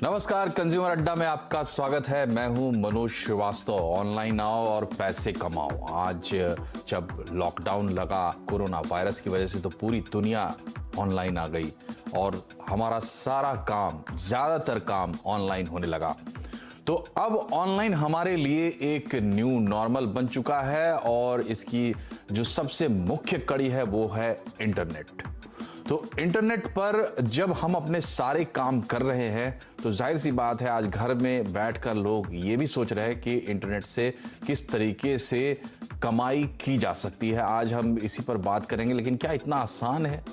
नमस्कार, कंज्यूमर अड्डा में आपका स्वागत है। मैं हूं मनोज श्रीवास्तव। ऑनलाइन आओ और पैसे कमाओ। आज जब लॉकडाउन लगा कोरोना वायरस की वजह से तो पूरी दुनिया ऑनलाइन आ गई और हमारा सारा काम, ज्यादातर काम ऑनलाइन होने लगा। तो अब ऑनलाइन हमारे लिए एक न्यू नॉर्मल बन चुका है और इसकी जो सबसे मुख्य कड़ी है वो है इंटरनेट। तो इंटरनेट पर जब हम अपने सारे काम कर रहे हैं तो जाहिर सी बात है आज घर में बैठकर लोग ये भी सोच रहे हैं कि इंटरनेट से किस तरीके से कमाई की जा सकती है। आज हम इसी पर बात करेंगे। लेकिन क्या इतना आसान है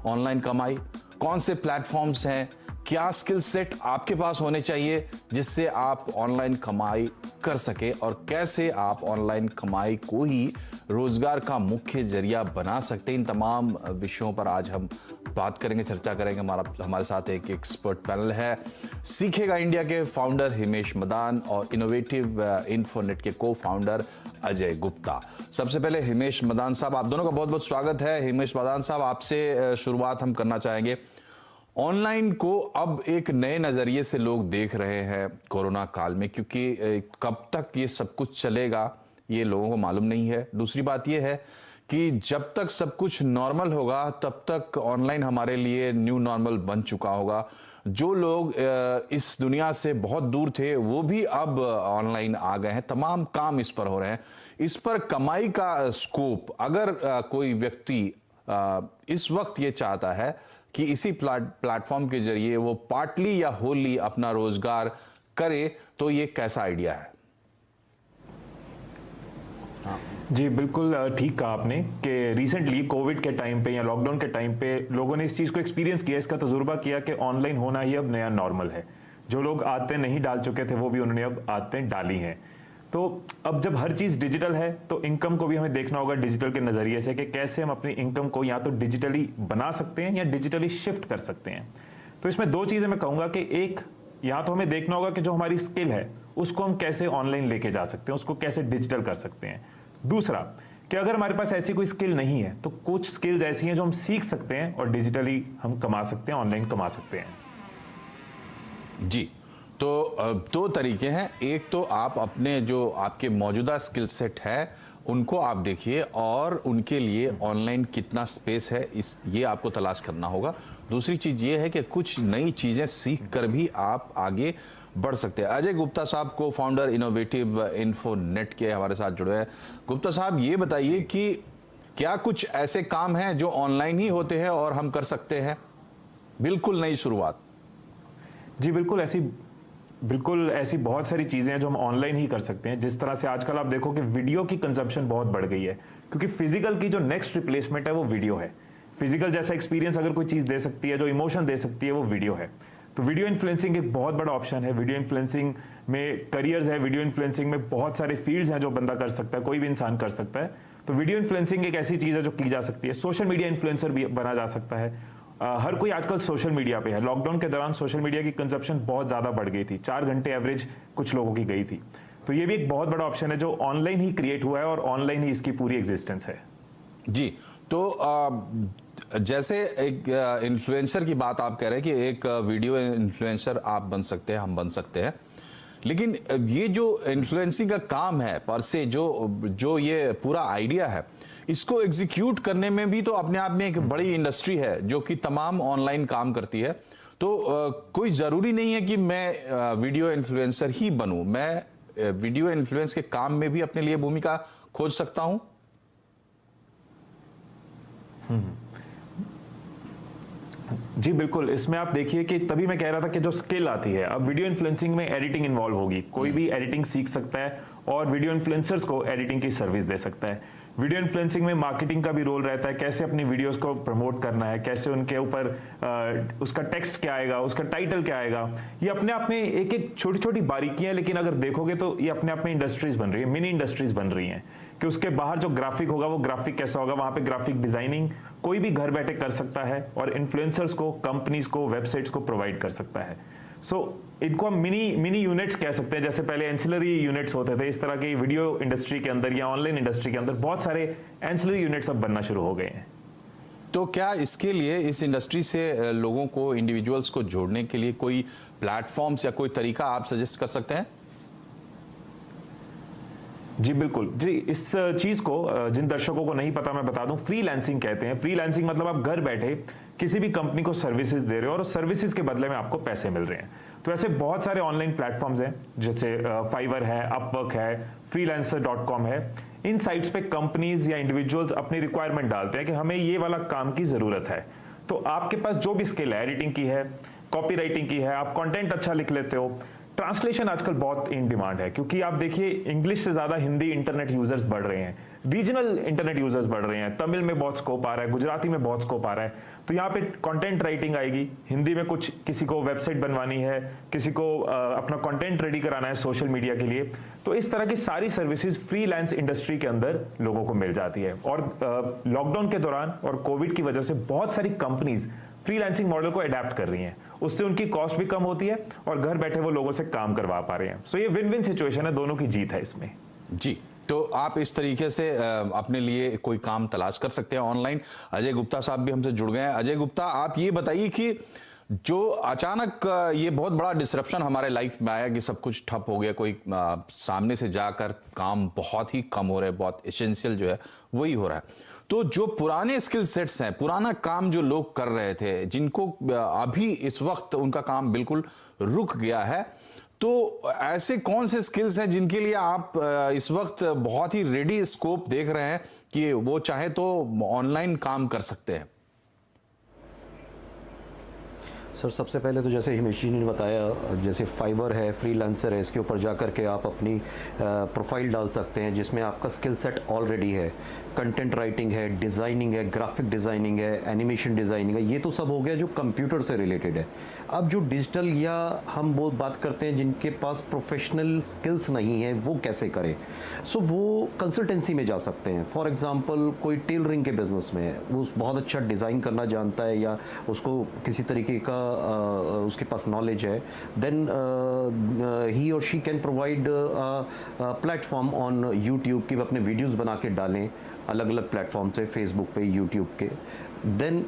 ऑनलाइन कमाई? कौन से प्लेटफॉर्म्स हैं? क्या स्किल सेट आपके पास होने चाहिए जिससे आप ऑनलाइन कमाई कर सके और कैसे आप ऑनलाइन कमाई को ही रोजगार का मुख्य जरिया बना सकते हैं? इन तमाम विषयों पर आज हम बात करेंगे, चर्चा करेंगे। हमारे साथ एक एक्सपर्ट पैनल है। सीखेगा इंडिया के फाउंडर हिमेश मदान और इनोवेटिव इन्फोनेट के को फाउंडर अजय गुप्ता। सबसे पहले हिमेश मदान साहब, आप दोनों का बहुत बहुत स्वागत है। हिमेश मदान साहब, आपसे शुरुआत हम करना चाहेंगे। ऑनलाइन को अब एक नए नजरिए से लोग देख रहे हैं कोरोना काल में, क्योंकि कब तक ये सब कुछ चलेगा ये लोगों को मालूम नहीं है। दूसरी बात ये है कि जब तक सब कुछ नॉर्मल होगा तब तक ऑनलाइन हमारे लिए न्यू नॉर्मल बन चुका होगा। जो लोग इस दुनिया से बहुत दूर थे वो भी अब ऑनलाइन आ गए हैं। तमाम काम इस पर हो रहे हैं। इस पर कमाई का स्कोप, अगर कोई व्यक्ति इस वक्त ये चाहता है कि इसी प्लेटफॉर्म के जरिए वो पार्टली या होली अपना रोजगार करे, तो ये कैसा आइडिया है? जी बिल्कुल ठीक कहा आपने कि रिसेंटली कोविड के टाइम पे या लॉकडाउन के टाइम पे लोगों ने इस चीज़ को एक्सपीरियंस किया, इसका तजुर्बा किया कि ऑनलाइन होना ही अब नया नॉर्मल है। जो लोग आदतें नहीं डाल चुके थे वो भी उन्होंने अब आदतें डाली हैं। तो अब जब हर चीज़ डिजिटल है तो इनकम को भी हमें देखना होगा डिजिटल के नज़रिए से कि कैसे हम अपनी इनकम को या तो डिजिटली बना सकते हैं या डिजिटली शिफ्ट कर सकते हैं। तो इसमें दो चीज़ें मैं कहूँगा कि एक, या तो हमें देखना होगा कि जो हमारी स्किल है उसको हम कैसे ऑनलाइन लेके जा सकते हैं, उसको कैसे डिजिटल कर सकते हैं। दूसरा कि अगर हमारे पास ऐसी कोई स्किल नहीं है तो कुछ स्किल्स ऐसी हैं जो हम सीख सकते हैं और डिजिटली हम कमा सकते हैं, ऑनलाइन कमा सकते हैं। जी, तो दो तरीके हैं। एक तो आप अपने जो आपके मौजूदा स्किल सेट है उनको आप देखिए और उनके लिए ऑनलाइन कितना स्पेस है ये आपको तलाश करना होगा। दूसरी चीज ये है कि कुछ नई चीजें सीख कर भी आप आगे बढ़ सकते हैं। अजय गुप्ता साहब, को फाउंडर इनोवेटिव इन्फोनेट के हमारे साथ जुड़े हैं। गुप्ता साहब, ये बताइए कि क्या कुछ ऐसे काम हैं जो ऑनलाइन ही होते हैं और हम कर सकते हैं? बिल्कुल नई शुरुआत। जी बिल्कुल ऐसी बहुत सारी चीज़ें हैं जो हम ऑनलाइन ही कर सकते हैं। जिस तरह से आजकल आप देखो कि वीडियो की कंजप्शन बहुत बढ़ गई है, क्योंकि फिजिकल की जो नेक्स्ट रिप्लेसमेंट है वो वीडियो है। फिजिकल जैसा एक्सपीरियंस अगर कोई चीज़ दे सकती है, जो इमोशन दे सकती है, वो वीडियो है। तो वीडियो इन्फ्लुएंसिंग एक बहुत बड़ा ऑप्शन है। वीडियो इन्फ्लुएंसिंग में करियर्स है, वीडियो इन्फ्लुएंसिंग में बहुत सारे फील्ड्स हैं जो बंदा कर सकता है, कोई भी इंसान कर सकता है। तो वीडियो इन्फ्लुएंसिंग एक ऐसी चीज़ है जो की जा सकती है। सोशल मीडिया इन्फ्लुएंसर भी बना जा सकता है। हर कोई आजकल सोशल मीडिया पे है। लॉकडाउन के दौरान सोशल मीडिया की कंजप्शन बहुत ज़्यादा बढ़ गई थी, 4 घंटे एवरेज कुछ लोगों की गई थी। तो ये भी एक बहुत बड़ा ऑप्शन है जो ऑनलाइन ही क्रिएट हुआ है और ऑनलाइन ही इसकी पूरी एग्जिस्टेंस है। जी, तो जैसे एक इन्फ्लुएंसर की बात आप कह रहे हैं कि एक वीडियो इन्फ्लुएंसर आप बन सकते हैं, हम बन सकते हैं। लेकिन ये जो इन्फ्लुएंसिंग का काम है पर से जो ये पूरा आइडिया है, इसको एग्जीक्यूट करने में भी तो अपने आप में एक बड़ी इंडस्ट्री है जो कि तमाम ऑनलाइन काम करती है। तो कोई ज़रूरी नहीं है कि मैं वीडियो इन्फ्लुएंसर ही बनूं। मैं वीडियो इन्फ्लुएंस के काम में भी अपने लिए भूमिका खोज सकता हूं। जी बिल्कुल, इसमें आप देखिए कि तभी मैं कह रहा था कि जो स्किल आती है, अब वीडियो इन्फ्लुएंसिंग में एडिटिंग इन्वॉल्व होगी। कोई भी एडिटिंग सीख सकता है और वीडियो इन्फ्लुएंसर्स को एडिटिंग की सर्विस दे सकता है। वीडियो इन्फ्लुएंसिंग में मार्केटिंग का भी रोल रहता है, कैसे अपनी वीडियोस को प्रमोट करना है, कैसे उनके ऊपर उसका टेक्स्ट क्या आएगा, उसका टाइटल क्या आएगा। ये अपने आप में एक एक छोटी छोटी बारीकियां, लेकिन अगर देखोगे तो ये अपने आप में इंडस्ट्रीज बन रही है, मिनी इंडस्ट्रीज बन रही हैं। कि उसके बाहर जो ग्राफिक होगा वो ग्राफिक कैसा होगा, वहां पे ग्राफिक डिजाइनिंग कोई भी घर बैठे कर सकता है और इन्फ्लुएंसर्स को, कंपनीज को, वेबसाइट्स को प्रोवाइड कर सकता है। सो इनको हम मिनी यूनिट्स कह सकते हैं। जैसे पहले एंसिलरी यूनिट्स होते थे, इस तरह की वीडियो इंडस्ट्री के अंदर या ऑनलाइन इंडस्ट्री के अंदर बहुत सारे एंसिलरी यूनिट्स अब बनना शुरू हो गए हैं। तो क्या इसके लिए इस इंडस्ट्री से लोगों को, इंडिविजुअल्स को जोड़ने के लिए कोई प्लेटफॉर्म्स या कोई तरीका आप सजेस्ट कर सकते हैं? जी बिल्कुल जी, इस चीज को जिन दर्शकों को नहीं पता मैं बता दूं, फ्रीलांसिंग कहते हैं। फ्रीलांसिंग मतलब आप घर बैठे किसी भी कंपनी को सर्विसेज दे रहे हो और सर्विसेज के बदले में आपको पैसे मिल रहे हैं। तो ऐसे बहुत सारे ऑनलाइन प्लेटफॉर्म्स हैं, जैसे फाइवर है, अपवर्क है, freelancer.com है। इन साइट्स पे कंपनीज या इंडिविजुअल्स अपनी रिक्वायरमेंट डालते हैं कि हमें ये वाला काम की जरूरत है। तो आपके पास जो भी स्किल है, एडिटिंग की है, कॉपी राइटिंग की है, आप कंटेंट अच्छा लिख लेते हो, ट्रांसलेशन आजकल बहुत इन डिमांड है, क्योंकि आप देखिए इंग्लिश से ज्यादा हिंदी इंटरनेट यूजर्स बढ़ रहे हैं, रीजनल इंटरनेट यूजर्स बढ़ रहे हैं, तमिल में बहुत स्कोप आ रहा है, गुजराती में बहुत स्कोप आ रहा है। तो यहाँ पे कंटेंट राइटिंग आएगी, हिंदी में कुछ किसी को वेबसाइट बनवानी है, किसी को अपना कंटेंट रेडी कराना है सोशल मीडिया के लिए, तो इस तरह की सारी सर्विसेज फ्रीलांस इंडस्ट्री के अंदर लोगों को मिल जाती है। और लॉकडाउन के दौरान और कोविड की वजह से बहुत सारी कंपनीज फ्रीलांसिंग मॉडल को अडेप्ट कर रही हैं, उससे उनकी कॉस्ट भी कम होती है और घर बैठे वो लोगों से काम करवा पा रहे हैं। सो ये विन विन सिचुएशन है, दोनों की जीत है इसमें। जी, तो आप इस तरीके से अपने लिए कोई काम तलाश कर सकते हैं ऑनलाइन। अजय गुप्ता साहब भी हमसे जुड़ गए हैं। अजय गुप्ता, आप ये बताइए कि जो अचानक ये बहुत बड़ा डिसरप्शन हमारे लाइफ में आया कि सब कुछ ठप हो गया, कोई सामने से जाकर काम बहुत ही कम हो रहा है, बहुत एसेंशियल जो है वही हो रहा है। तो जो पुराने स्किल सेट्स हैं, पुराना काम जो लोग कर रहे थे, जिनको अभी इस वक्त उनका काम बिल्कुल रुक गया है, तो ऐसे कौन से स्किल्स हैं जिनके लिए आप इस वक्त बहुत ही रेडी स्कोप देख रहे हैं कि वो चाहे तो ऑनलाइन काम कर सकते हैं? सर, सबसे पहले तो जैसे हिमेश जी ने बताया, जैसे फाइवर है, फ्रीलांसर है, इसके ऊपर जा कर के आप अपनी प्रोफाइल डाल सकते हैं जिसमें आपका स्किल सेट ऑलरेडी है। कंटेंट राइटिंग है, डिज़ाइनिंग है, ग्राफिक डिज़ाइनिंग है, एनिमेशन डिज़ाइनिंग है, ये तो सब हो गया जो कंप्यूटर से रिलेटेड है। अब जो डिजिटल या हम बहुत बात करते हैं जिनके पास प्रोफेशनल स्किल्स नहीं है, वो कैसे करें? सो वो कंसल्टेंसी में जा सकते हैं। फॉर एग्जांपल कोई टेलरिंग के बिजनेस में है, वो बहुत अच्छा डिज़ाइन करना जानता है या उसको किसी तरीके का उसके पास नॉलेज है, देन ही और she can provide platform on YouTube कि वो अपने वीडियोस बना के डालें अलग अलग प्लेटफॉर्म से, फेसबुक पे, यूट्यूब के। देन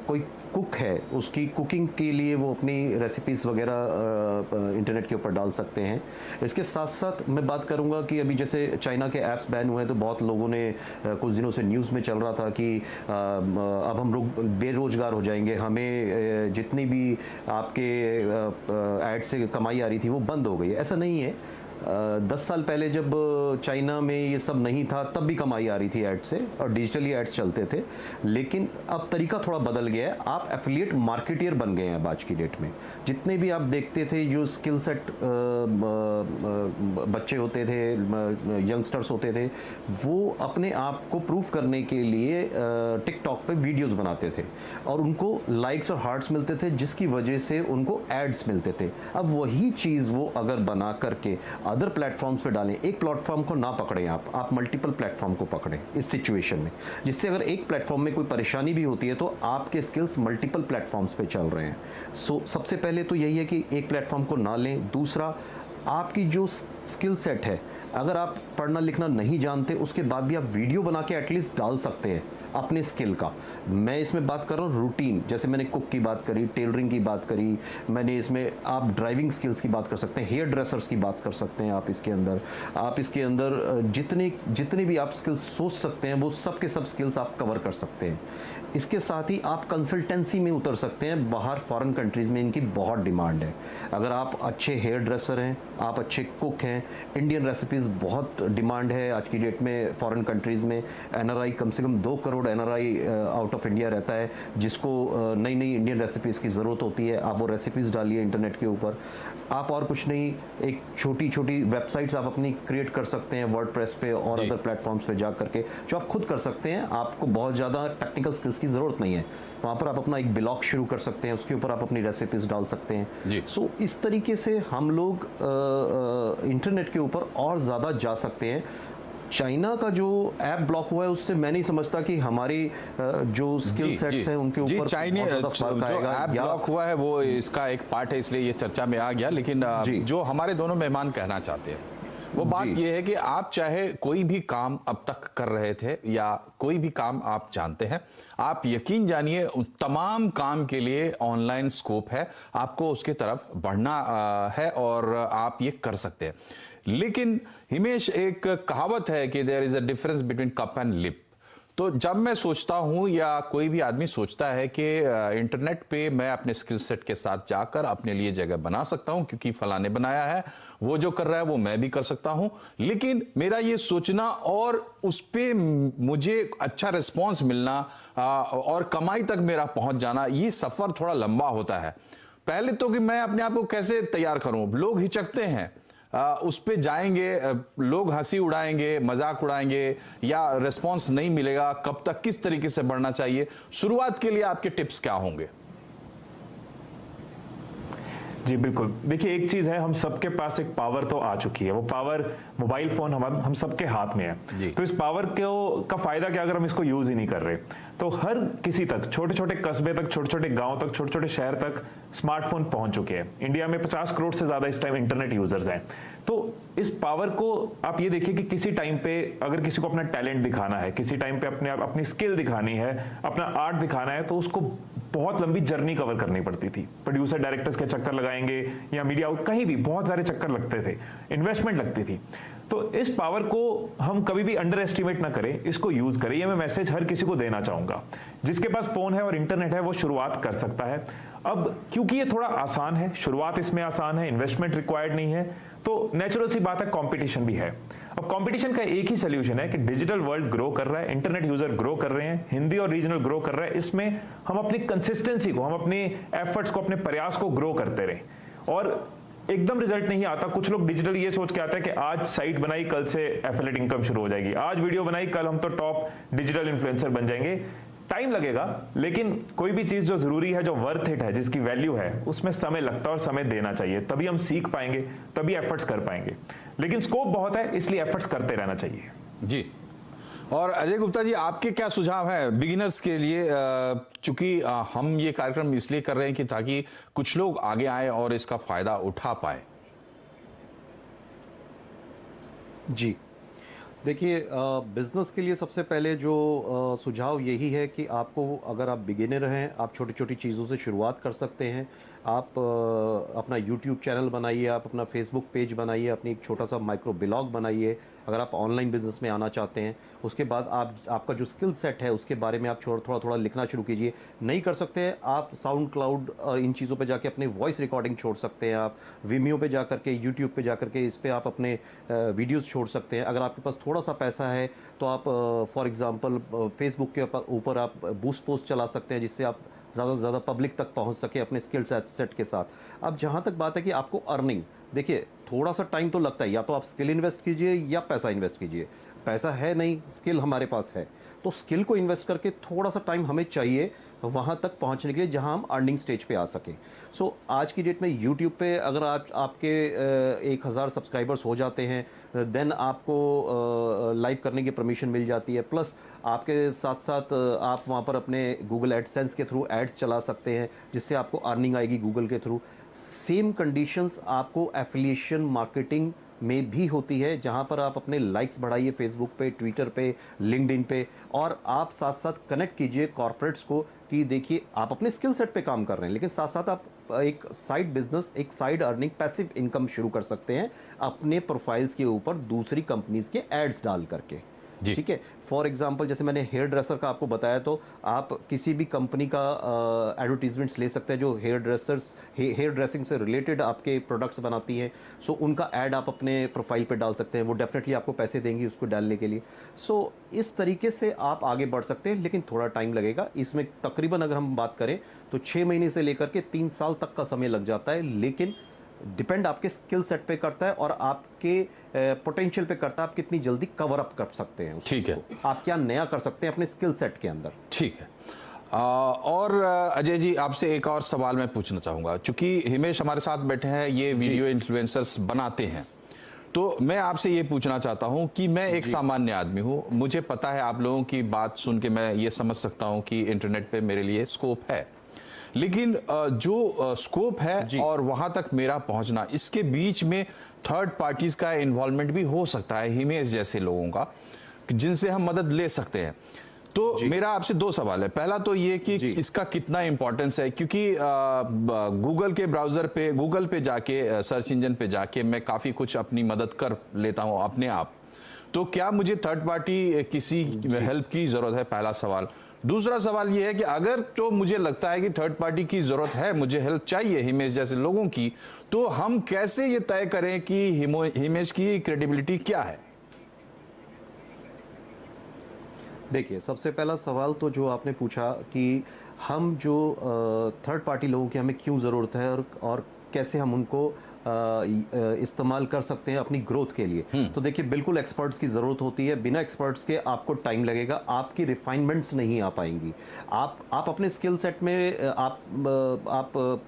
कोई कुक है, उसकी कुकिंग के लिए वो अपनी रेसिपीज़ वगैरह इंटरनेट के ऊपर डाल सकते हैं। इसके साथ साथ मैं बात करूंगा कि अभी जैसे चाइना के ऐप्स बैन हुए हैं, तो बहुत लोगों ने कुछ दिनों से न्यूज़ में चल रहा था कि अब हम लोग बेरोजगार हो जाएंगे, हमें जितनी भी आपके ऐड से कमाई आ रही थी वो बंद हो गई है। ऐसा नहीं है। 10 साल पहले जब चाइना में ये सब नहीं था तब भी कमाई आ रही थी ऐड से और डिजिटली एड्स चलते थे, लेकिन अब तरीका थोड़ा बदल गया है। आप एफिलिएट मार्केटियर बन गए हैं आज की डेट में। जितने भी आप देखते थे जो स्किल सेट बच्चे होते थे, यंगस्टर्स होते थे, वो अपने आप को प्रूफ करने के लिए टिकटॉक पे वीडियोस बनाते थे और उनको लाइक्स और हार्ट्स मिलते थे, जिसकी वजह से उनको एड्स मिलते थे। अब वही चीज़ वो अगर बना करके अदर प्लेटफॉर्म्स पे डालें, एक प्लेटफॉर्म को ना पकड़ें, आप मल्टीपल प्लेटफॉर्म को पकड़ें इस सिचुएशन में, जिससे अगर एक प्लेटफॉर्म में कोई परेशानी भी होती है तो आपके स्किल्स मल्टीपल प्लेटफॉर्म्स पे चल रहे हैं। सो सबसे पहले तो यही है कि एक प्लेटफॉर्म को ना लें। दूसरा, आपकी जो स्किल सेट है, अगर आप पढ़ना लिखना नहीं जानते, उसके बाद भी आप वीडियो बना के एटलीस्ट डाल सकते हैं अपने स्किल का। मैं इसमें बात कर रहा हूँ रूटीन, जैसे मैंने कुक की बात करी, टेलरिंग की बात करी, मैंने इसमें आप ड्राइविंग स्किल्स की बात कर सकते हैं, हेयर ड्रेसर्स की बात कर सकते हैं। आप इसके अंदर जितने भी आप स्किल्स सोच सकते हैं वो सब के सब स्किल्स आप कवर कर सकते हैं। इसके साथ ही आप कंसल्टेंसी में उतर सकते हैं। बाहर फॉरेन कंट्रीज़ में इनकी बहुत डिमांड है। अगर आप अच्छे हेयर ड्रेसर हैं, आप अच्छे कुक हैं, इंडियन रेसिपीज़ बहुत डिमांड है आज की डेट में फॉरेन कंट्रीज़ में। एनआरआई कम से कम 2 crore NRI out of India रहता है, जिसको नई नई इंडियन रेसिपीज़ की ज़रूरत होती है। आप वो रेसिपीज़ डालिए इंटरनेट के ऊपर। आप और कुछ नहीं, एक छोटी छोटी वेबसाइट्स आप अपनी क्रिएट कर सकते हैं वर्डप्रेस पे और अदर प्लेटफॉर्म्स पे जा करके, जो आप खुद कर सकते हैं। आपको बहुत ज़्यादा टेक्निकल स्किल्स की ज़रूरत नहीं है। वहाँ पर आप अपना एक ब्लॉग शुरू कर सकते हैं, उसके ऊपर आप अपनी रेसिपीज़ डाल सकते हैं। सो इस तरीके से हम लोग इंटरनेट के ऊपर और ज़्यादा जा सकते हैं। चाइना का जो ऐप ब्लॉक हुआ है उससे मैं नहीं समझता कि हमारी जो स्किल सेट्स हैं उनके ऊपर चाइनीज जो ऐप ब्लॉक हुआ है वो इसका एक पार्ट है, इसलिए ये चर्चा में आ गया। लेकिन जो हमारे दोनों मेहमान कहना चाहते हैं वो बात जी। ये है कि आप चाहे कोई भी काम अब तक कर रहे थे या कोई भी काम आप जानते हैं, आप यकीन जानिए उन तमाम काम के लिए ऑनलाइन स्कोप है, आपको उसके तरफ बढ़ना है और आप ये कर सकते हैं। लेकिन हिमेश, एक कहावत है कि there is a difference between cup and lip. तो जब मैं सोचता हूं या कोई भी आदमी सोचता है कि इंटरनेट पे मैं अपने स्किल सेट के साथ जाकर अपने लिए जगह बना सकता हूं क्योंकि फलाने बनाया है, वो जो कर रहा है वो मैं भी कर सकता हूं, लेकिन मेरा ये सोचना और उस पे मुझे अच्छा रिस्पॉन्स मिलना और कमाई तक मेरा पहुंच जाना, ये सफर थोड़ा लंबा होता है। पहले तो कि मैं अपने आप को कैसे तैयार करूं, लोग हिचकते हैं, उस पे जाएंगे, लोग हंसी उड़ाएंगे, मजाक उड़ाएंगे या रिस्पांस नहीं मिलेगा, कब तक किस तरीके से बढ़ना चाहिए, शुरुआत के लिए आपके टिप्स क्या होंगे? जी बिल्कुल, देखिए एक चीज है, हम सबके पास एक पावर तो आ चुकी है, वो पावर मोबाइल फोन हम सबके हाथ में है। तो इस पावर का फायदा क्या अगर हम इसको यूज ही नहीं कर रहे, तो हर किसी तक, छोटे छोटे कस्बे तक, छोटे छोटे गांव तक, छोटे छोटे शहर तक स्मार्टफोन पहुंच चुके हैं। इंडिया में 50 करोड़ से ज्यादा इस टाइम इंटरनेट यूजर्स हैं। तो इस पावर को आप ये देखिए कि किसी टाइम पे अगर किसी को अपना टैलेंट दिखाना है, किसी टाइम पे अपनी स्किल दिखानी है, अपना आर्ट दिखाना है, तो उसको बहुत लंबी जर्नी कवर करनी पड़ती थी। प्रोड्यूसर डायरेक्टर्स के चक्कर लगाएंगे या मीडिया आउट, कहीं भी बहुत सारे चक्कर लगते थे, इन्वेस्टमेंट लगती थी। तो इस पावर को हम कभी भी अंडर एस्टिमेट ना करें, इसको यूज करें। ये मैं मैसेज हर किसी को देना चाहूंगा। जिसके पास फोन है और इंटरनेट है वो शुरुआत कर सकता है। अब क्योंकि ये थोड़ा आसान है, शुरुआत इसमें आसान है, इन्वेस्टमेंट रिक्वायर्ड नहीं है, तो नेचुरल सी बात है कंपटीशन भी है। अब कंपटीशन का एक ही सोल्यूशन है कि डिजिटल वर्ल्ड ग्रो कर रहा है, इंटरनेट यूजर ग्रो कर रहे हैं, हिंदी और रीजनल ग्रो कर रहा है, इसमें हम अपनी कंसिस्टेंसी को, हम अपने एफर्ट्स को, अपने प्रयास को ग्रो करते रहें। और एकदम रिजल्ट नहीं आता। कुछ लोग डिजिटल ये सोच के आते हैं कि आज साइट बनाई कल से एफिलिएट इनकम शुरू हो जाएगी, आज वीडियो बनाई कल हम तो टॉप डिजिटल इन्फ्लुएंसर बन जाएंगे। टाइम लगेगा, लेकिन कोई भी चीज जो जरूरी है, जो वर्थ इट है, जिसकी वैल्यू है, उसमें समय लगता है और समय देना चाहिए। तभी हम सीख पाएंगे, तभी एफर्ट्स कर पाएंगे। लेकिन स्कोप बहुत है, इसलिए एफर्ट्स करते रहना चाहिए। जी, और अजय गुप्ता जी, आपके क्या सुझाव हैं बिगिनर्स के लिए? चूंकि हम ये कार्यक्रम इसलिए कर रहे हैं कि ताकि कुछ लोग आगे आए और इसका फायदा उठा पाए। जी, देखिए बिजनेस के लिए सबसे पहले जो सुझाव यही है कि आपको, अगर आप बिगिनर हैं, आप छोटी छोटी चीज़ों से शुरुआत कर सकते हैं। आप अपना यूट्यूब चैनल बनाइए, आप अपना फेसबुक पेज बनाइए, अपनी एक छोटा सा माइक्रो ब्लॉग बनाइए अगर आप ऑनलाइन बिजनेस में आना चाहते हैं। उसके बाद आपका जो स्किल सेट है उसके बारे में आप थोड़ा थोड़ा लिखना शुरू कीजिए। नहीं कर सकते हैं आप साउंड क्लाउड और इन चीज़ों पे जाके अपनी वॉइस रिकॉर्डिंग छोड़ सकते हैं। आप विमियो पे जा करके, यूट्यूब पे जा करके इस पे आप अपने वीडियोस छोड़ सकते हैं। अगर आपके पास थोड़ा सा पैसा है तो आप फॉर एग्जांपल फेसबुक के ऊपर आप बूस्ट पोस्ट चला सकते हैं, जिससे आप ज़्यादा से ज़्यादा पब्लिक तक पहुंच सके अपने स्किल सेट के साथ। अब जहां तक बात है कि आपको अर्निंग, देखिए थोड़ा सा टाइम तो लगता है, या तो आप स्किल इन्वेस्ट कीजिए या पैसा इन्वेस्ट कीजिए। पैसा है नहीं, स्किल हमारे पास है, तो स्किल को इन्वेस्ट करके थोड़ा सा टाइम हमें चाहिए वहाँ तक पहुँचने के लिए जहाँ हम अर्निंग स्टेज पे आ सकें। सो आज की डेट में यूट्यूब पे अगर आपके 1000 सब्सक्राइबर्स हो जाते हैं, देन आपको लाइव करने की परमिशन मिल जाती है। प्लस आपके साथ साथ आप वहाँ पर अपने गूगल एडसेंस के थ्रू एड्स चला सकते हैं, जिससे आपको अर्निंग आएगी गूगल के थ्रू। सेम कंडीशंस आपको एफिलिएशन मार्केटिंग में भी होती है, जहां पर आप अपने लाइक्स बढ़ाइए फेसबुक पे, ट्विटर पे, लिंक्डइन पे, और आप साथ साथ कनेक्ट कीजिए कॉर्पोरेट्स को कि देखिए आप अपने स्किल सेट पे काम कर रहे हैं, लेकिन साथ साथ आप एक साइड बिजनेस, एक साइड अर्निंग, पैसिव इनकम शुरू कर सकते हैं अपने प्रोफाइल्स के ऊपर दूसरी कंपनीज के एड्स डाल करके। ठीक है, फॉर एग्जांपल जैसे मैंने हेयर ड्रेसर का आपको बताया, तो आप किसी भी कंपनी का एडवर्टीजमेंट्स ले सकते हैं जो हेयर ड्रेसिंग से रिलेटेड आपके प्रोडक्ट्स बनाती हैं। सो उनका ऐड आप अपने प्रोफाइल पे डाल सकते हैं, वो डेफिनेटली आपको पैसे देंगी उसको डालने के लिए। सो इस तरीके से आप आगे बढ़ सकते हैं, लेकिन थोड़ा टाइम लगेगा इसमें। तकरीबन अगर हम बात करें तो 6 महीने से लेकर के 3 साल तक का समय लग जाता है, लेकिन डिपेंड आपके स्किल सेट पे करता है और आपके पोटेंशियल पे करता है, आप कितनी जल्दी कवर अप कर सकते हैं। ठीक है, आप क्या नया कर सकते हैं अपने स्किल सेट के अंदर। ठीक है। और अजय जी, आपसे एक और सवाल मैं पूछना चाहूंगा। चूंकि हिमेश हमारे साथ बैठे हैं, ये वीडियो इन्फ्लुएंसर्स बनाते हैं, तो मैं आपसे ये पूछना चाहता हूं कि मैं एक सामान्य आदमी हूं, मुझे पता है, आप लोगों की बात सुन के मैं ये समझ सकता हूं कि इंटरनेट पे मेरे लिए स्कोप है, लेकिन जो स्कोप है और वहां तक मेरा पहुंचना, इसके बीच में थर्ड पार्टीज का इन्वॉल्वमेंट भी हो सकता है, हिमेश जैसे लोगों का, जिनसे हम मदद ले सकते हैं। तो मेरा आपसे दो सवाल है। पहला तो ये कि इसका कितना इंपॉर्टेंस है, क्योंकि गूगल के ब्राउजर पे, गूगल पे जाके, सर्च इंजन पे जाके मैं काफी कुछ अपनी मदद कर लेता हूं अपने आप। तो क्या मुझे थर्ड पार्टी किसी हेल्प की जरूरत है? पहला सवाल। दूसरा सवाल ये है कि अगर तो मुझे लगता है कि थर्ड पार्टी की जरूरत है, मुझे हेल्प चाहिए हिमेश जैसे लोगों की, तो हम कैसे ये तय करें कि हिमेश की क्रेडिबिलिटी क्या है? देखिए, सबसे पहला सवाल तो जो आपने पूछा कि हम जो थर्ड पार्टी लोगों की हमें क्यों ज़रूरत है और कैसे हम उनको इस्तेमाल कर सकते हैं अपनी ग्रोथ के लिए। तो देखिए, बिल्कुल एक्सपर्ट्स की ज़रूरत होती है। बिना एक्सपर्ट्स के आपको टाइम लगेगा, आपकी रिफाइनमेंट्स नहीं आ पाएंगी। आप अपने स्किल सेट में आप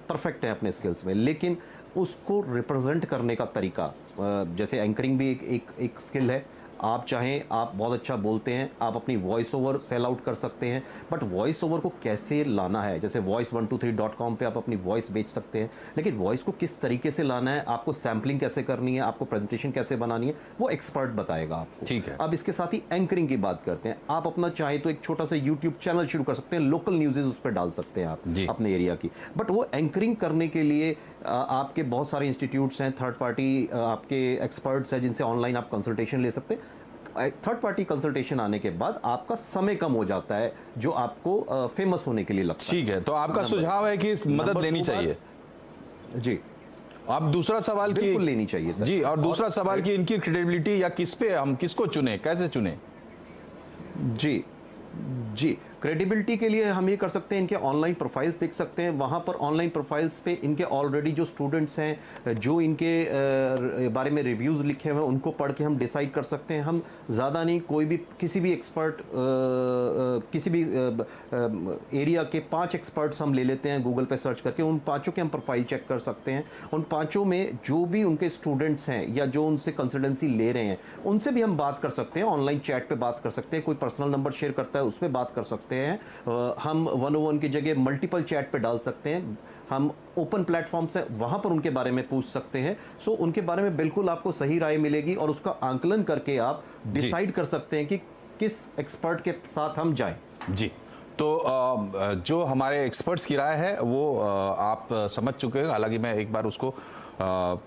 परफेक्ट हैं अपने स्किल्स में, लेकिन उसको रिप्रेजेंट करने का तरीका, जैसे एंकरिंग भी एक स्किल है। आप चाहें, आप बहुत अच्छा बोलते हैं, आप अपनी वॉइस ओवर सेल आउट कर सकते हैं, बट वॉइस ओवर को कैसे लाना है, जैसे voice123.com पे आप अपनी वॉइस बेच सकते हैं, लेकिन वॉइस को किस तरीके से लाना है, आपको सैम्पलिंग कैसे करनी है, आपको प्रेजेंटेशन कैसे बनानी है, वो एक्सपर्ट बताएगा आपको। ठीक है। अब इसके साथ ही एंकरिंग की बात करते हैं। आप अपना चाहे तो एक छोटा सा यूट्यूब चैनल शुरू कर सकते हैं, लोकल न्यूज़ उस पर डाल सकते हैं आप अपने एरिया की। बट वो एंकरिंग करने के लिए आपके बहुत सारे इंस्टीट्यूट्स हैं, थर्ड पार्टी आपके एक्सपर्ट्स हैं जिनसे ऑनलाइन आप कंसल्टेशन ले सकते हैं। थर्ड पार्टी कंसल्टेशन आने के बाद आपका समय कम हो जाता है, जो आपको फेमस होने के लिए लगता है। ठीक है, तो आपका सुझाव है कि मदद लेनी चाहिए। जी। अब दूसरा सवाल की बिल्कुल लेनी चाहिए सर। जी, और दूसरा सवाल की इनकी क्रेडिबिलिटी या किस पे, हम किसको चुने, कैसे चुने? जी, क्रेडिबिलिटी के लिए हम ये कर सकते हैं, इनके ऑनलाइन प्रोफाइल्स देख सकते हैं। वहाँ पर ऑनलाइन प्रोफाइल्स पे इनके ऑलरेडी जो स्टूडेंट्स हैं, जो इनके बारे में रिव्यूज़ लिखे हुए हैं, उनको पढ़ के हम डिसाइड कर सकते हैं। हम ज़्यादा नहीं, कोई भी किसी भी एक्सपर्ट, किसी भी एरिया के 5 एक्सपर्ट्स हम ले लेते हैं गूगल पे सर्च करके, उन 5 के हम प्रोफाइल चेक कर सकते हैं। उन 5 में जो भी उनके स्टूडेंट्स हैं या जो उनसे कंसल्टेंसी ले रहे हैं, उनसे भी हम बात कर सकते हैं, ऑनलाइन चैट पे बात कर सकते हैं। कोई पर्सनल नंबर शेयर करता है, उस पर बात कर सकते हैं। हम 101 की जगह मल्टीपल चैट पे डाल सकते हैं। हम ओपन प्लेटफॉर्म से वहां पर उनके बारे में पूछ सकते हैं। सो उनके बारे में बिल्कुल आपको सही राय मिलेगी और उसका आंकलन करके आप डिसाइड कर सकते हैं कि किस एक्सपर्ट के साथ हम जाएं। जी, तो जो हमारे एक्सपर्ट्स की राय है वो आप समझ चुके हैं। हालांकि मैं एक बार उसको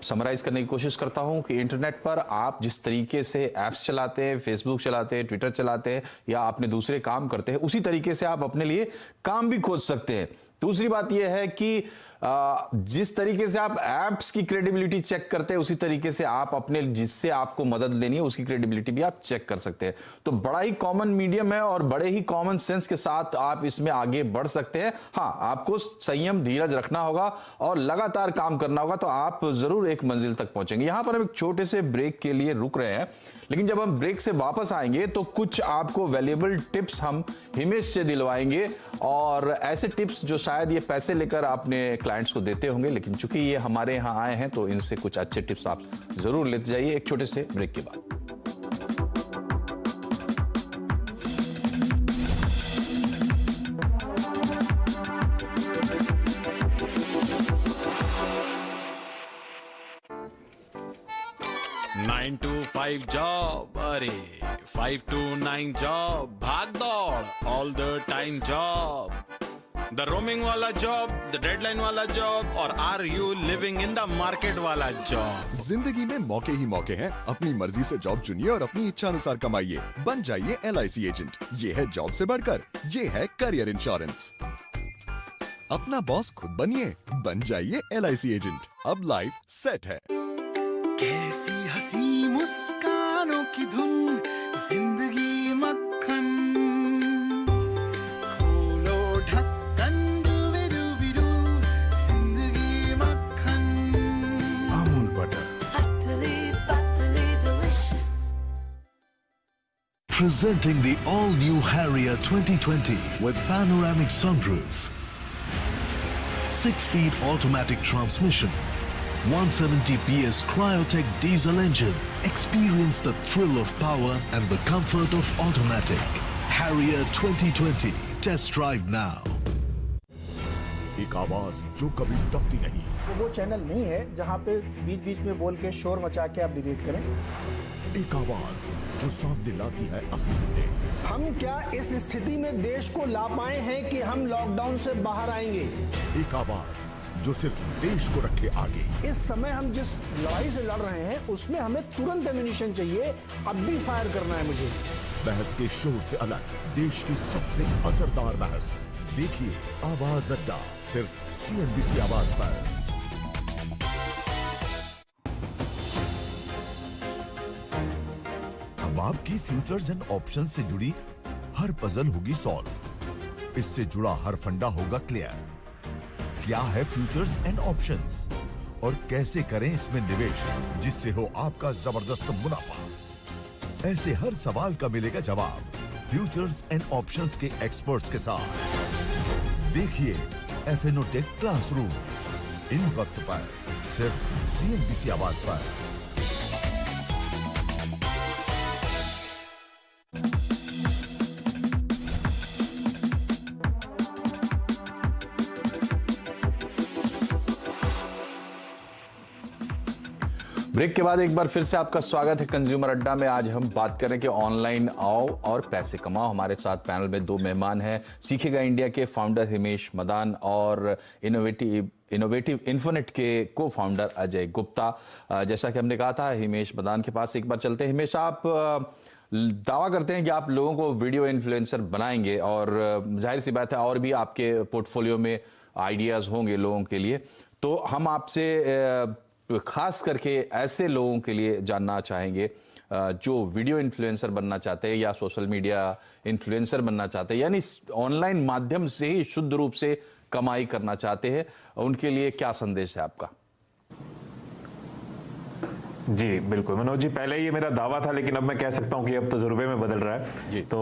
समराइज करने की कोशिश करता हूं कि इंटरनेट पर आप जिस तरीके से ऐप्स चलाते हैं, फेसबुक चलाते हैं, ट्विटर चलाते हैं या अपने दूसरे काम करते हैं, उसी तरीके से आप अपने लिए काम भी खोज सकते हैं। दूसरी बात यह है कि जिस तरीके से आप ऐप्स की क्रेडिबिलिटी चेक करते हैं, उसी तरीके से आप अपने, जिससे आपको मदद लेनी है, उसकी क्रेडिबिलिटी भी आप चेक कर सकते हैं। तो बड़ा ही कॉमन मीडियम है और बड़े ही कॉमन सेंस के साथ आप इसमें आगे बढ़ सकते हैं। हाँ, आपको संयम, धीरज रखना होगा और लगातार काम करना होगा, तो आप जरूर एक मंजिल तक पहुंचेंगे। यहां पर हम एक छोटे से ब्रेक के लिए रुक रहे हैं, लेकिन जब हम ब्रेक से वापस आएंगे तो कुछ आपको वैल्यूएबल टिप्स हम हिमेश से दिलवाएंगे, और ऐसे टिप्स जो शायद ये पैसे लेकर अपने क्लाइंट्स को देते होंगे, लेकिन चूंकि ये हमारे यहां आए हैं तो इनसे कुछ अच्छे टिप्स आप जरूर लेते जाइए एक छोटे से ब्रेक के बाद। नाइन to 5 जॉब, अरे 5 to 9 जॉब, भाग दौड़ all the time job, the roaming वाला जॉब, द डेडलाइन वाला जॉब, और are you living in the market वाला जॉब। जिंदगी में मौके ही मौके हैं। अपनी मर्जी से जॉब चुनिए और अपनी इच्छा अनुसार कमाइए। बन जाइए LIC एजेंट। ये है जॉब से बढ़कर, ये है करियर इंश्योरेंस। अपना बॉस खुद बनिए, बन जाइए LIC एजेंट। अब लाइफ सेट है। कैसी हंसी मुस्कानों की धुन, जिंदगी मक्खन, खोलो ढक्कन, डूबी-डूबी-डू, जिंदगी मक्खन, अमूल बटर, पतली पतली delicious. Presenting the all-new Harrier 2020 with panoramic sunroof, 6-speed automatic transmission, 170 PS Cryotech diesel engine. Experience the thrill of power and the comfort of automatic. Harrier 2020. Test drive now. एक आवाज जो कभी दबती नहीं, वो चैनल नहीं है जहाँ पे बीच बीच में बोल के शोर मचा के आप डिबेट करें। एक आवाज जो सामने लाती है असली मुद्दे। हम क्या इस स्थिति में देश को ला पाए हैं कि हम लॉकडाउन से बाहर आएंगे? एक आवाज जो सिर्फ देश को रखे आगे। इस समय हम जिस लड़ाई से लड़ रहे हैं उसमें हमें तुरंत एमिनिशन चाहिए, अब भी फायर करना है मुझे। बहस के शोर से अलग देश की सबसे असरदार बहस देखिए आवाज अड्डा, सिर्फ CNBC आवाज पर। अब आपकी फ्यूचर्स एंड ऑप्शन से जुड़ी हर पजल होगी सॉल्व, इससे जुड़ा हर फंडा होगा क्लियर। क्या है फ्यूचर्स एंड ऑप्शंस और कैसे करें इसमें निवेश जिससे हो आपका जबरदस्त मुनाफा? ऐसे हर सवाल का मिलेगा जवाब फ्यूचर्स एंड ऑप्शंस के एक्सपर्ट्स के साथ। देखिए FNO टेक क्लासरूम इन वक्त पर सिर्फ CNBC आवाज पर। ब्रेक के बाद एक बार फिर से आपका स्वागत है कंज्यूमर अड्डा में। आज हम बात करें कि ऑनलाइन आओ और पैसे कमाओ। हमारे साथ पैनल में दो मेहमान हैं, सीखेगा इंडिया के फाउंडर हिमेश मदान और इनोवेटिव इन्फोनेट के को फाउंडर अजय गुप्ता। जैसा कि हमने कहा था हिमेश मदान के पास एक बार चलते हैं। हिमेश, आप दावा करते हैं कि आप लोगों को वीडियो इन्फ्लुएंसर बनाएंगे और जाहिर सी बात है और भी आपके पोर्टफोलियो में आइडियाज होंगे लोगों के लिए। तो हम आपसे खास करके ऐसे लोगों के लिए जानना चाहेंगे जो वीडियो इन्फ्लुएंसर बनना चाहते हैं या सोशल मीडिया इन्फ्लुएंसर बनना चाहते हैं, यानी ऑनलाइन माध्यम से ही शुद्ध रूप से कमाई करना चाहते हैं, उनके लिए क्या संदेश है आपका? जी बिल्कुल मनोज जी, पहले ये मेरा दावा था लेकिन अब मैं कह सकता हूँ कि अब तजुर्बे में बदल रहा है। तो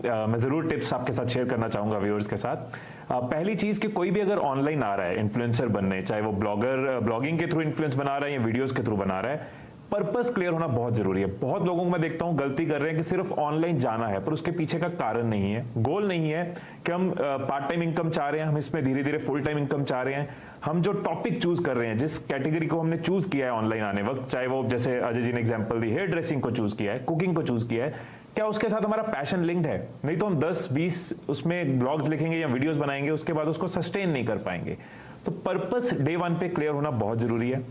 मैं जरूर टिप्स आपके साथ शेयर करना चाहूंगा व्यूअर्स के साथ। पहली चीज कि कोई भी अगर ऑनलाइन आ रहा है इन्फ्लुएंसर बनने, चाहे वो ब्लॉगिंग के थ्रू इन्फ्लुएंस बना रहा है या वीडियोस के थ्रू बना रहा है, पर्पस क्लियर होना बहुत जरूरी है। बहुत लोगों को मैं देखता हूं गलती कर रहे हैं कि सिर्फ ऑनलाइन जाना है पर उसके पीछे का कारण नहीं है, गोल नहीं है कि हम पार्ट टाइम इनकम चाह रहे हैं, हम इसमें धीरे धीरे फुल टाइम इनकम चाह रहे हैं। हम जो टॉपिक चूज कर रहे हैं, जिस कैटेगरी को हमने चूज किया है ऑनलाइन आने वक्त, चाहे वो जैसे अजय जी ने एग्जाम्पल दी हेयर ड्रेसिंग को चूज किया है, कुकिंग को चूज किया है, क्या उसके साथ हमारा पैशन लिंक्ड है? नहीं तो हम 10-20 उसमें ब्लॉग्स लिखेंगे या वीडियोस बनाएंगे, उसके बाद उसको सस्टेन नहीं कर पाएंगे। तो पर्पस डे 1 पे क्लियर होना बहुत जरूरी है।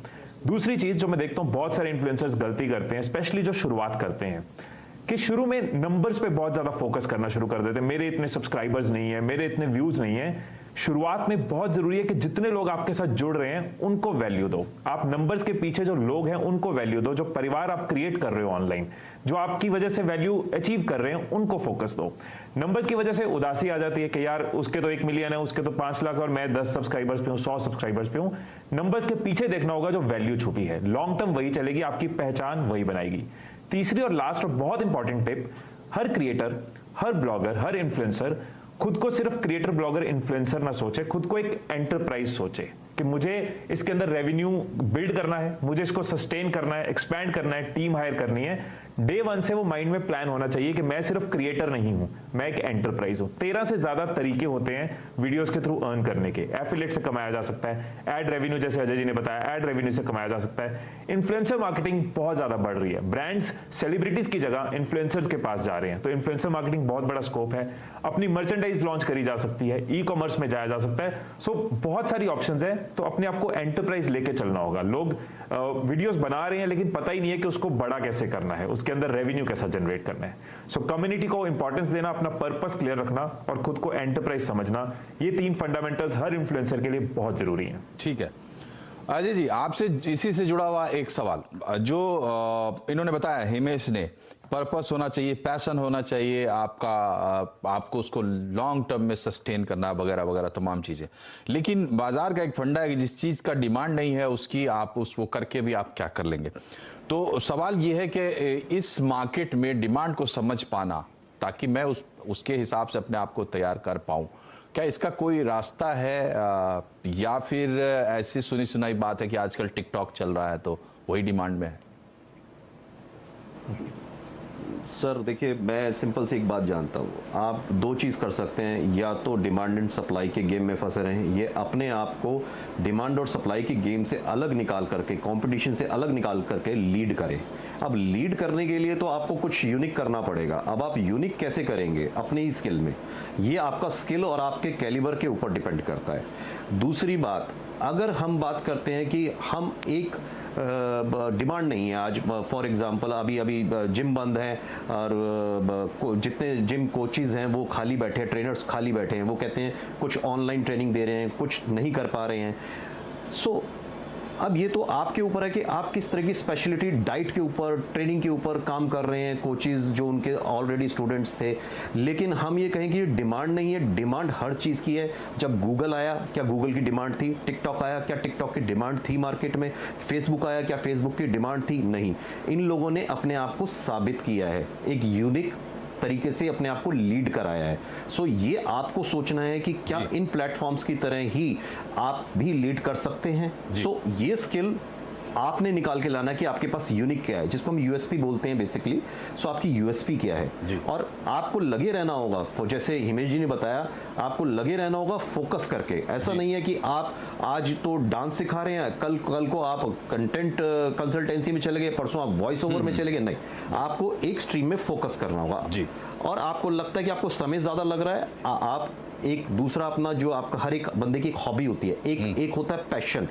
दूसरी चीज जो मैं देखता हूं बहुत सारे इन्फ्लुएंसर्स गलती करते हैं, स्पेशली जो शुरुआत करते हैं, कि शुरू में नंबर्स पे बहुत ज्यादा फोकस करना शुरू कर देते हैं। मेरे इतने सब्सक्राइबर्स नहीं है, मेरे इतने व्यूज नहीं है। शुरुआत में बहुत जरूरी है कि जितने लोग आपके साथ जुड़ रहे हैं उनको वैल्यू दो। आप नंबर्स के पीछे जो लोग हैं उनको वैल्यू दो। जो परिवार आप क्रिएट कर रहे हो ऑनलाइन, जो आपकी वजह से वैल्यू अचीव कर रहे हैं, उनको फोकस दो। नंबर्स की वजह से उदासी आ जाती है कि यार उसके तो 1 मिलियन है, उसके तो 5 लाख और मैं 10 सब्सक्राइबर्स पे हूं, 100 सब्सक्राइबर्स पे हूं। नंबर्स के पीछे देखना होगा जो वैल्यू छुपी है। लॉन्ग टर्म वही चलेगी, आपकी पहचान वही बनाएगी। तीसरी और लास्ट और बहुत इंपॉर्टेंट टिप, हर क्रिएटर, हर ब्लॉगर, हर इन्फ्लुएंसर खुद को सिर्फ क्रिएटर ब्लॉगर इन्फ्लुएंसर ना सोचे, खुद को एक एंटरप्राइज सोचे कि मुझे इसके अंदर रेवेन्यू बिल्ड करना है, मुझे इसको सस्टेन करना है, एक्सपैंड करना है, टीम हायर करनी है। डे 1 से वो माइंड में प्लान होना चाहिए कि मैं सिर्फ क्रिएटर नहीं हूं, मैं एक एंटरप्राइज हूं। 13 से ज्यादा तरीके होते हैं वीडियोस के थ्रू अर्न करने के। एफिलिएट से कमाया जा सकता है, एड रेवेन्यू जैसे अजय जी ने बताया, एड रेवेन्यू से कमाया जा सकता है। इन्फ्लुएंसर मार्केटिंग बहुत ज्यादा बढ़ रही है, ब्रांड्स सेलिब्रिटीज की जगह इन्फ्लुएंसर्स के पास जा रहे हैं, तो इन्फ्लुएंसर मार्केटिंग बहुत बड़ा स्कोप है। अपनी मर्चेंडाइज लॉन्च करी जा सकती है, ई कॉमर्स में जाया जा सकता है। सो बहुत सारी ऑप्शंस है, तो अपने आप को एंटरप्राइज लेके चलना होगा। लोग वीडियोस बना रहे हैं लेकिन पता ही नहीं है कि उसको बड़ा कैसे करना है, उसके अंदर रेवेन्यू कैसे जनरेट करना है। सो कम्युनिटी को इंपॉर्टेंस देना, अपना पर्पस क्लियर रखना और खुद को एंटरप्राइज समझना, ये 3 फंडामेंटल्स हर इन्फ्लुएंसर के लिए बहुत जरूरी हैं। ठीक है अजय जी, आपसे इसी से जुड़ा हुआ एक सवाल जो इन्होंने बताया, हिमेश ने, पर्पस होना चाहिए, पैशन होना चाहिए आपका, आपको उसको लॉन्ग टर्म में सस्टेन करना वगैरह वगैरह तमाम चीजें। लेकिन बाजार का एक फंडा है कि जिस चीज का डिमांड नहीं है उसकी आप उसको करके भी आप क्या कर लेंगे। तो सवाल ये है कि इस मार्केट में डिमांड को समझ पाना ताकि मैं उसके हिसाब से अपने आप को तैयार कर पाऊं, क्या इसका कोई रास्ता है या फिर ऐसी सुनी सुनाई बात है कि आजकल टिकटॉक चल रहा है तो वही डिमांड में है? सर देखिए, मैं सिंपल सी एक बात जानता हूँ, आप दो चीज़ कर सकते हैं, या तो डिमांड एंड सप्लाई के गेम में फंसे रहें, ये अपने आप को डिमांड और सप्लाई के गेम से अलग निकाल करके, कंपटीशन से अलग निकाल करके लीड करें। अब लीड करने के लिए तो आपको कुछ यूनिक करना पड़ेगा। अब आप यूनिक कैसे करेंगे अपने ही स्किल में, ये आपका स्किल और आपके कैलिबर के ऊपर डिपेंड करता है। दूसरी बात, अगर हम बात करते हैं कि हम एक डिमांड नहीं है आज, फॉर एग्जांपल अभी जिम बंद है और जितने जिम कोचेज हैं वो खाली बैठे हैं, ट्रेनर्स खाली बैठे हैं, वो कहते हैं कुछ ऑनलाइन ट्रेनिंग दे रहे हैं, कुछ नहीं कर पा रहे हैं। सो अब ये तो आपके ऊपर है कि आप किस तरह की स्पेशलिटी डाइट के ऊपर, ट्रेनिंग के ऊपर काम कर रहे हैं, कोचेज जो उनके ऑलरेडी स्टूडेंट्स थे। लेकिन हम ये कहें कि ये डिमांड नहीं है, डिमांड हर चीज़ की है। जब गूगल आया, क्या गूगल की डिमांड थी? टिकटॉक आया, क्या टिकटॉक की डिमांड थी मार्केट में? फेसबुक आया, क्या फेसबुक की डिमांड थी? नहीं। इन लोगों ने अपने आप को साबित किया है, एक यूनिक तरीके से अपने आप को लीड कराया है। सो ये आपको सोचना है कि क्या इन प्लेटफॉर्म्स की तरह ही आप भी लीड कर सकते हैं। सो ये स्किल आपने निकाल के लाना कि आपके पास यूनिक क्या है, जिसको हम यूएसपी बोलते हैं बेसिकली। सो आपकी यूएसपी क्या है, और आपको लगे रहना होगा, जैसे हिमेश जी ने बताया, आपको लगे रहना होगा फोकस करके। ऐसा नहीं है कि आप आज तो डांस सिखा रहे हैं, कल को आप कंटेंट कंसल्टेंसी में चले गए, परसों आप वॉइस ओवर में चले गए। नहीं, आपको एक स्ट्रीम में फोकस करना होगा। और आपको लगता है कि आपको समय ज्यादा लग रहा है, आप एक दूसरा अपना, जो आपका हर एक बंदे की एक हॉबी होती है, एक होता है पैशन,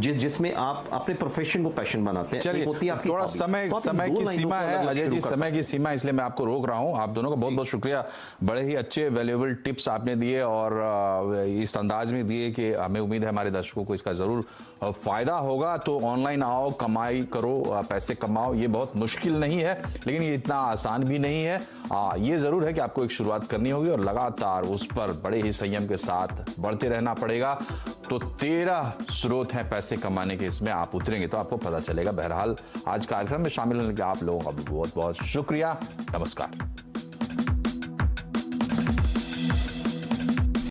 जिसमें आप अपने प्रोफेशन को पैशन बनाते हैं। चलिए, होती है आपकी थोड़ा hobby। समय तो आप समय इन दो की लाइनों सीमा को है अलग-अलग अजय शुरू जी, कर समय सकते की सीमा, इसलिए मैं आपको रोक रहा हूं। आप दोनों का बहुत बहुत शुक्रिया, बड़े ही अच्छे वैल्यूएबल टिप्स आपने दिए और इस अंदाज में दिए कि हमें उम्मीद है हमारे दर्शकों को इसका जरूर फायदा होगा। तो ऑनलाइन आओ, कमाई करो, पैसे कमाओ। ये बहुत मुश्किल नहीं है, लेकिन ये इतना आसान भी नहीं है। ये जरूर है कि आपको एक शुरुआत करनी होगी और लगातार उस पर बड़े ही संयम के साथ बढ़ते रहना पड़ेगा। तो 13 स्रोत हैं पैसे कमाने के, इसमें आप उतरेंगे तो आपको पता चलेगा। बहरहाल आज कार्यक्रम में शामिल होने के आप लोगों का भी बहुत बहुत शुक्रिया। नमस्कार।